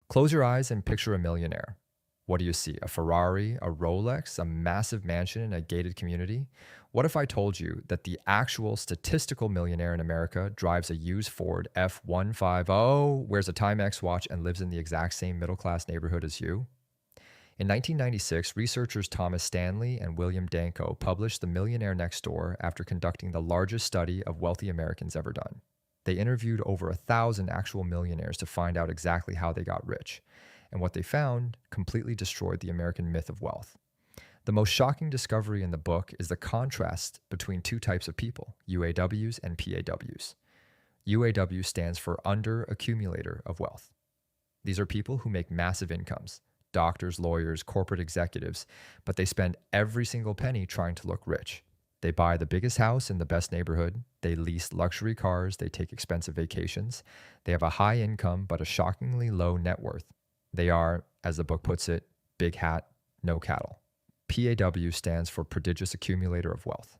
Close your eyes and picture a millionaire. What do you see? A Ferrari, a Rolex, a massive mansion in a gated community? What if I told you that the actual statistical millionaire in America drives a used Ford F-150, wears a Timex watch, and lives in the exact same middle class neighborhood as you? In 1996, researchers Thomas Stanley and William Danko published The Millionaire Next Door after conducting the largest study of wealthy Americans ever done. They interviewed over 1,000 actual millionaires to find out exactly how they got rich, and what they found completely destroyed the American myth of wealth. The most shocking discovery in the book is the contrast between two types of people, UAWs and PAWs. UAW stands for under accumulator of wealth. These are people who make massive incomes, doctors, lawyers, corporate executives, but they spend every single penny trying to look rich. They buy the biggest house in the best neighborhood. They lease luxury cars. They take expensive vacations. They have a high income, but a shockingly low net worth. They are, as the book puts it, big hat, no cattle. PAW stands for Prodigious Accumulator of Wealth.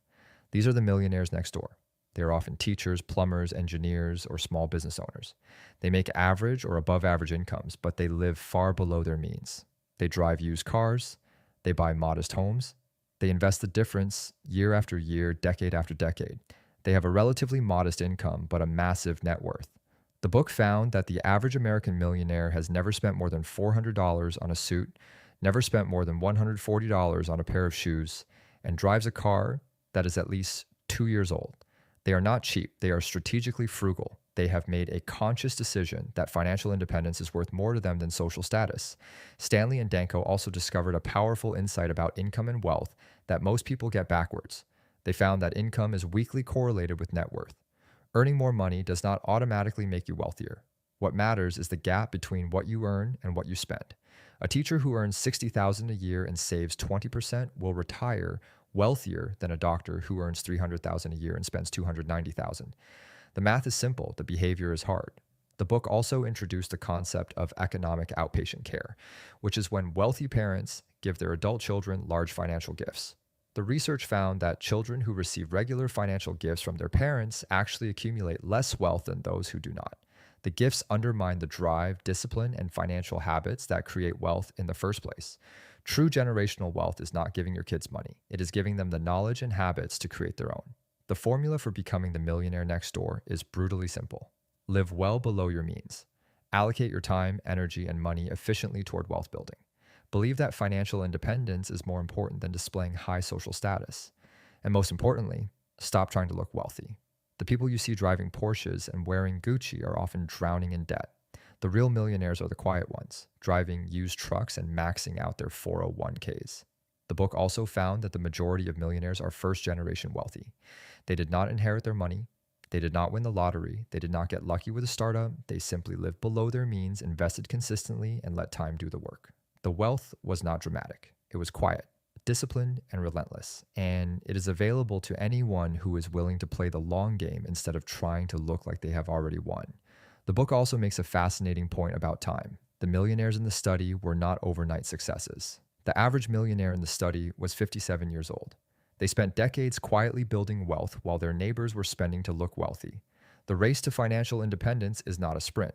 These are the millionaires next door. They are often teachers, plumbers, engineers, or small business owners. They make average or above average incomes, but they live far below their means. They drive used cars. They buy modest homes. They invest the difference year after year, decade after decade. They have a relatively modest income, but a massive net worth. The book found that the average American millionaire has never spent more than $400 on a suit, never spent more than $140 on a pair of shoes, and drives a car that is at least 2 years old. They are not cheap. They are strategically frugal. They have made a conscious decision that financial independence is worth more to them than social status. Stanley and Danko also discovered a powerful insight about income and wealth that most people get backwards. They found that income is weakly correlated with net worth. Earning more money does not automatically make you wealthier. What matters is the gap between what you earn and what you spend. A teacher who earns $60,000 a year and saves 20% will retire wealthier than a doctor who earns $300,000 a year and spends $290,000. The math is simple, the behavior is hard. The book also introduced the concept of economic outpatient care, which is when wealthy parents give their adult children large financial gifts. The research found that children who receive regular financial gifts from their parents actually accumulate less wealth than those who do not. The gifts undermine the drive, discipline, and financial habits that create wealth in the first place. True generational wealth is not giving your kids money. It is giving them the knowledge and habits to create their own. The formula for becoming the millionaire next door is brutally simple. Live well below your means. Allocate your time, energy, and money efficiently toward wealth building. Believe that financial independence is more important than displaying high social status. And most importantly, stop trying to look wealthy. The people you see driving Porsches and wearing Gucci are often drowning in debt. The real millionaires are the quiet ones, driving used trucks and maxing out their 401ks. The book also found that the majority of millionaires are first-generation wealthy. They did not inherit their money. They did not win the lottery. They did not get lucky with a startup. They simply lived below their means, invested consistently, and let time do the work. The wealth was not dramatic. It was quiet, disciplined, and relentless. And it is available to anyone who is willing to play the long game instead of trying to look like they have already won. The book also makes a fascinating point about time. The millionaires in the study were not overnight successes. The average millionaire in the study was 57 years old. They spent decades quietly building wealth while their neighbors were spending to look wealthy. The race to financial independence is not a sprint.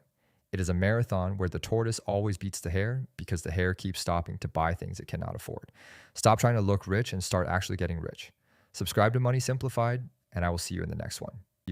It is a marathon where the tortoise always beats the hare because the hare keeps stopping to buy things it cannot afford. Stop trying to look rich and start actually getting rich. Subscribe to Money Simplified, and I will see you in the next one.